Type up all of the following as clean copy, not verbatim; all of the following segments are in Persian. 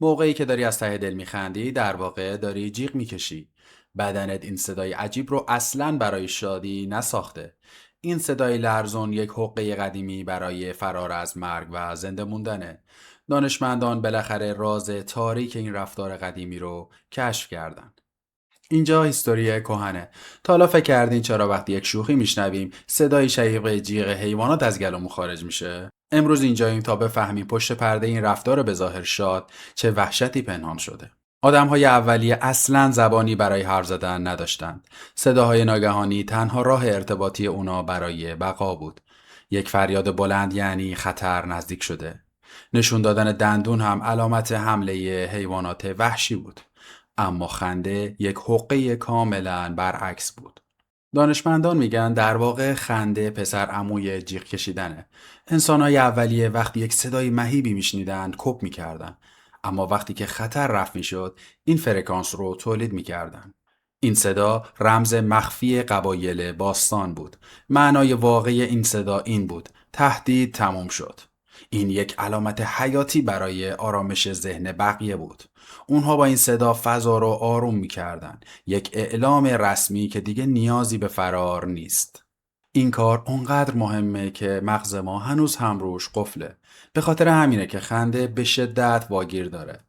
موقعی که داری از ته دل میخندی در واقع داری جیغ میکشی. بدنت این صدای عجیب رو اصلاً برای شادی نساخته. این صدای لرزون یک حقه قدیمی برای فرار از مرگ و زنده موندنه. دانشمندان بالاخره راز تاریک این رفتار قدیمی رو کشف کردن. اینجا هیستوری کهنه. تا حالا فکر کردین چرا وقتی یک شوخی میشنویم صدای شقیق جیغ حیوانات از گلومون خارج میشه؟ امروز اینجاییم تا بفهمیم پشت پرده این رفتار به ظاهر شاد چه وحشتی پنهان شده. آدم‌های اولیه اصلاً زبانی برای حرف زدن نداشتند. صداهای ناگهانی تنها راه ارتباطی اونا برای بقا بود. یک فریاد بلند یعنی خطر نزدیک شده. نشون دادن دندون هم علامت حمله حیوانات وحشی بود. اما خنده یک حقه کاملا برعکس بود. دانشمندان میگن در واقع خنده پسر عموی جیغ کشیدنه. انسانهای اولیه وقتی یک صدای مهیبی میشنیدند کپ میکردن. اما وقتی که خطر رفع میشد این فرکانس رو تولید میکردن. این صدا رمز مخفی قبایل باستان بود. معنای واقعی این صدا این بود: تهدید تموم شد. این یک علامت حیاتی برای آرامش ذهن بقیه بود. اونها با این صدا فضا رو آروم می‌کردن. یک اعلام رسمی که دیگه نیازی به فرار نیست. این کار اونقدر مهمه که مغز ما هنوز هم روش قفله. به خاطر همینه که خنده به شدت واگیر داره.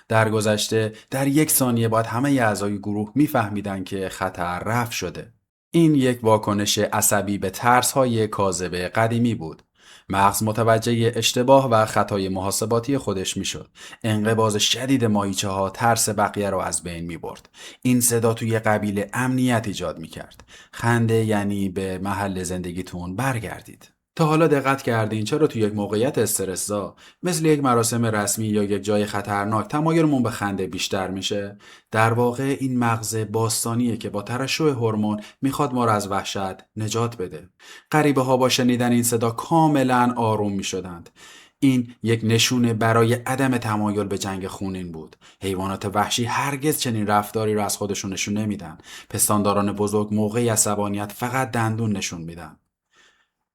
در گذشته در یک ثانیه باید همه اعضای گروه میفهمیدن که خطر رفع شده. این یک واکنش عصبی به ترس‌های کاذب قدیمی بود. مغز متوجه اشتباه و خطای محاسباتی خودش میشد. انقباض شدید ماهیچه ها ترس بقیه رو از بین می برد. این صدا توی قبیله امنیت ایجاد می کرد. خنده یعنی به محل زندگیتون برگردید. تا حالا دقت کردین چرا توی یک موقعیت استرس‌زا مثل یک مراسم رسمی یا یک جای خطرناک تمایلمون به خنده بیشتر میشه؟ در واقع این مغز باستانیه که با ترشح هورمون میخواد ما رو از وحشت نجات بده. غریبه ها با شنیدن این صدا کاملا آروم می شدند. این یک نشونه برای عدم تمایل به جنگ خونین بود. حیوانات وحشی هرگز چنین رفتاری را از خودشون نشون نمیدن. پستانداران بزرگ موقعی عصبانیت فقط دندون نشون میدن.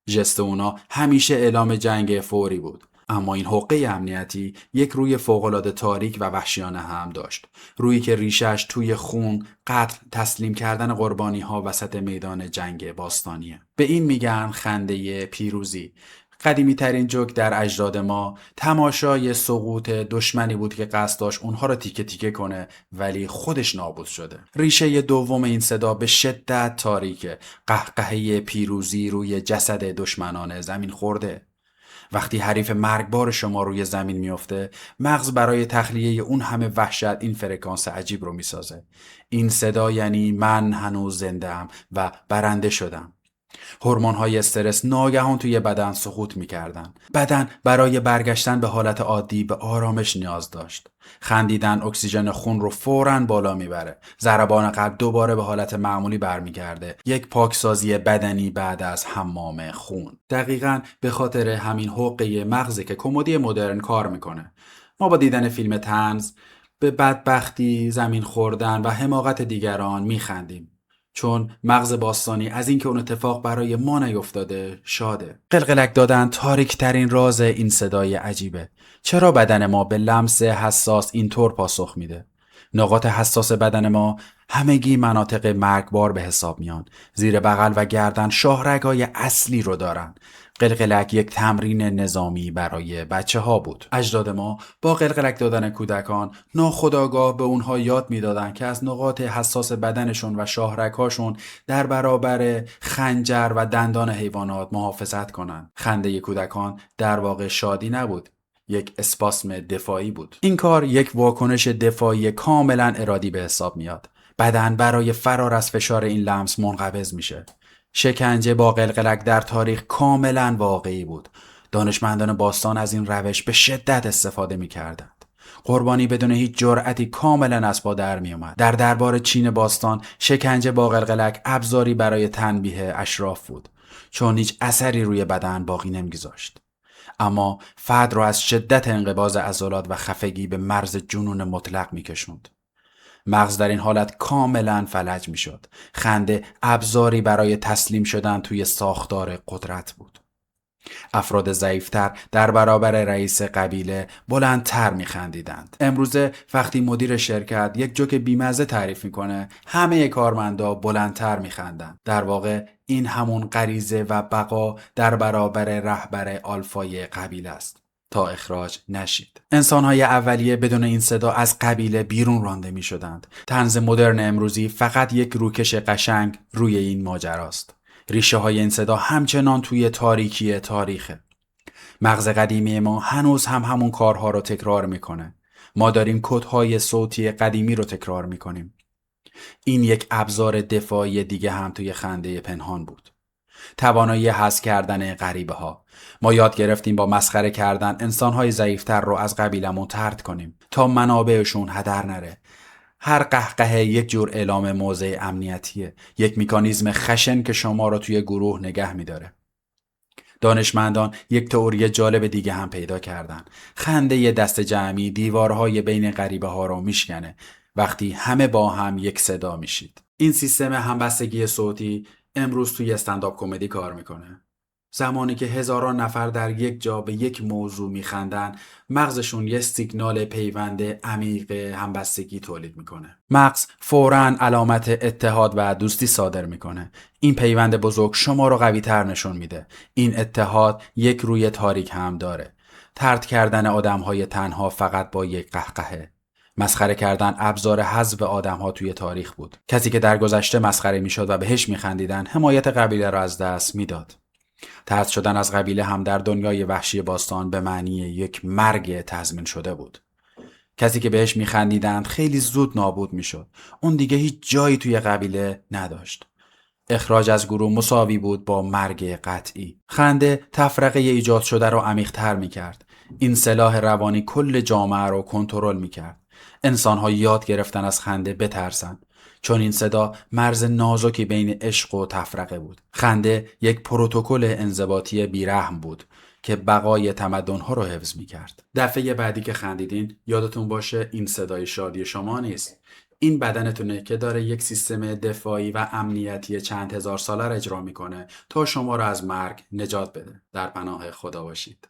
ژست اونا همیشه اعلام جنگ فوری بود. اما این حقه امنیتی یک روی فوق‌العاده تاریک و وحشیانه هم داشت. رویی که ریشش توی خون، قتل، تسلیم کردن قربانی ها وسط میدان جنگ باستانیه. به این میگن خنده پیروزی. قدیمی ترین جوک در اجداد ما تماشای سقوط دشمنی بود که قصد داشت اونها رو تیکه تیکه کنه ولی خودش نابود شده. ریشه دوم این صدا به شدت تاریکه. قهقهه پیروزی روی جسد دشمنان زمین خورده. وقتی حریف مرگبار شما روی زمین میفته، مغز برای تخلیه اون همه وحشت این فرکانس عجیب رو میسازه. این صدا یعنی من هنوز زنده‌ام و برنده شدم. هورمون‌های استرس ناگهان توی بدن سقوط می‌کردن. بدن برای برگشتن به حالت عادی به آرامش نیاز داشت. خندیدن اکسیژن خون رو فوراً بالا میبره. ضربان قلب دوباره به حالت معمولی برمیگرده. یک پاکسازی بدنی بعد از حمام خون. دقیقاً به خاطر همین حقه مغزی که کمدی مدرن کار میکنه. ما با دیدن فیلم طنز به بدبختی، زمین خوردن و حماقت دیگران میخندیم. چون مغز باستانی از اینکه اون اتفاق برای ما نیفتاده شاده. قلقلک دادن تاریک ترین راز این صدای عجیبه. چرا بدن ما به لمس حساس اینطور پاسخ میده؟ نقاط حساس بدن ما همگی مناطق مرگبار به حساب میان. زیر بغل و گردن شاهرگ‌های اصلی رو دارن. قلقلک یک تمرین نظامی برای بچه ها بود. اجداد ما با قلقلک دادن کودکان ناخودآگاه به اونها یاد میدادن که از نقاط حساس بدنشون و شاهرگ‌هاشون در برابر خنجر و دندان حیوانات محافظت کنند. خنده کودکان در واقع شادی نبود، یک اسپاسم دفاعی بود. این کار یک واکنش دفاعی کاملا ارادی به حساب میاد. بدن برای فرار از فشار این لمس منقبض میشه. شکنجه با قلقلک در تاریخ کاملا واقعی بود. دانشمندان باستان از این روش به شدت استفاده میکردند. قربانی بدون هیچ جرأتی کاملا از پا در می اومد. در دربار چین باستان شکنجه با قلقلک ابزاری برای تنبیه اشراف بود، چون هیچ اثری روی بدن باقی نمیگذاشت. اما فرد را از شدت انقباض عضلات و خفگی به مرز جنون مطلق میکشوند. مغز در این حالت کاملا فلج میشد. خنده ابزاری برای تسلیم شدن توی ساختار قدرت بود. افراد ضعیفتر در برابر رئیس قبیله بلندتر میخندیدند. امروزه وقتی مدیر شرکت یک جوک بیمزه تعریف میکنه، همه کارمندا بلندتر میخندند. در واقع این همون غریزه و بقا در برابر رهبر آلفای قبیله است تا اخراج نشید. انسان‌های اولیه بدون این صدا از قبیله بیرون رانده می‌شدند. طنز مدرن امروزی فقط یک روکش قشنگ روی این ماجراست. ریشه های این صدا همچنان توی تاریکی تاریخه. مغز قدیمی ما هنوز هم همون کارها رو تکرار میکنه. ما داریم کدهای صوتی قدیمی رو تکرار میکنیم. این یک ابزار دفاعی دیگه هم توی خنده پنهان بود. توانایی حذف کردن غریبه ها. ما یاد گرفتیم با مسخره کردن انسان‌های ضعیفتر رو از قبیلمون طرد کنیم تا منابعشون هدر نره. هر قهقه یک جور اعلام موضع امنیتیه، یک مکانیزم خشن که شما رو توی گروه نگه می‌داره. دانشمندان یک تئوری جالب دیگه هم پیدا کردن. خنده دست جمعی دیوارهای بین غریبه ها رو میشکنه وقتی همه با هم یک صدا میشید. این سیستم همبستگی صوتی امروز توی استندآپ کمدی کار میکنه. زمانی که هزاران نفر در یک جا به یک موضوع میخندن، مغزشون یه سیگنال پیوند عمیق همبستگی تولید میکنه. مغز فوراً علامت اتحاد و دوستی صادر میکنه. این پیوند بزرگ شما رو قوی تر نشون میده. این اتحاد یک روی تاریک هم داره. طرد کردن آدمهای تنها فقط با یک قهقهه. مسخره کردن ابزار حذف آدم‌ها توی تاریخ بود. کسی که در گذشته مسخره میشد و بهش میخندیدن، حمایت قبیله را از دست میداد. طرد شدن از قبیله هم در دنیای وحشی باستان به معنی یک مرگ تضمین شده بود. کسی که بهش میخندیدند خیلی زود نابود میشد. اون دیگه هیچ جایی توی قبیله نداشت. اخراج از گروه مساوی بود با مرگ قطعی. خنده تفرقه ایجاد شده رو عمیق‌تر میکرد. این سلاح روانی کل جامعه رو کنترل میکرد. انسان‌ها یاد گرفتن از خنده بترسن، چون این صدا مرز نازکی بین عشق و تفرقه بود. خنده یک پروتکل انضباطی بیرحم بود که بقای تمدن‌ها رو حفظ می‌کرد. دفعه بعدی که خندیدین یادتون باشه این صدای شادی شما نیست. این بدنتونه که داره یک سیستم دفاعی و امنیتی چند هزار ساله را اجرا میکنه تا شما را از مرگ نجات بده. در پناه خدا باشید.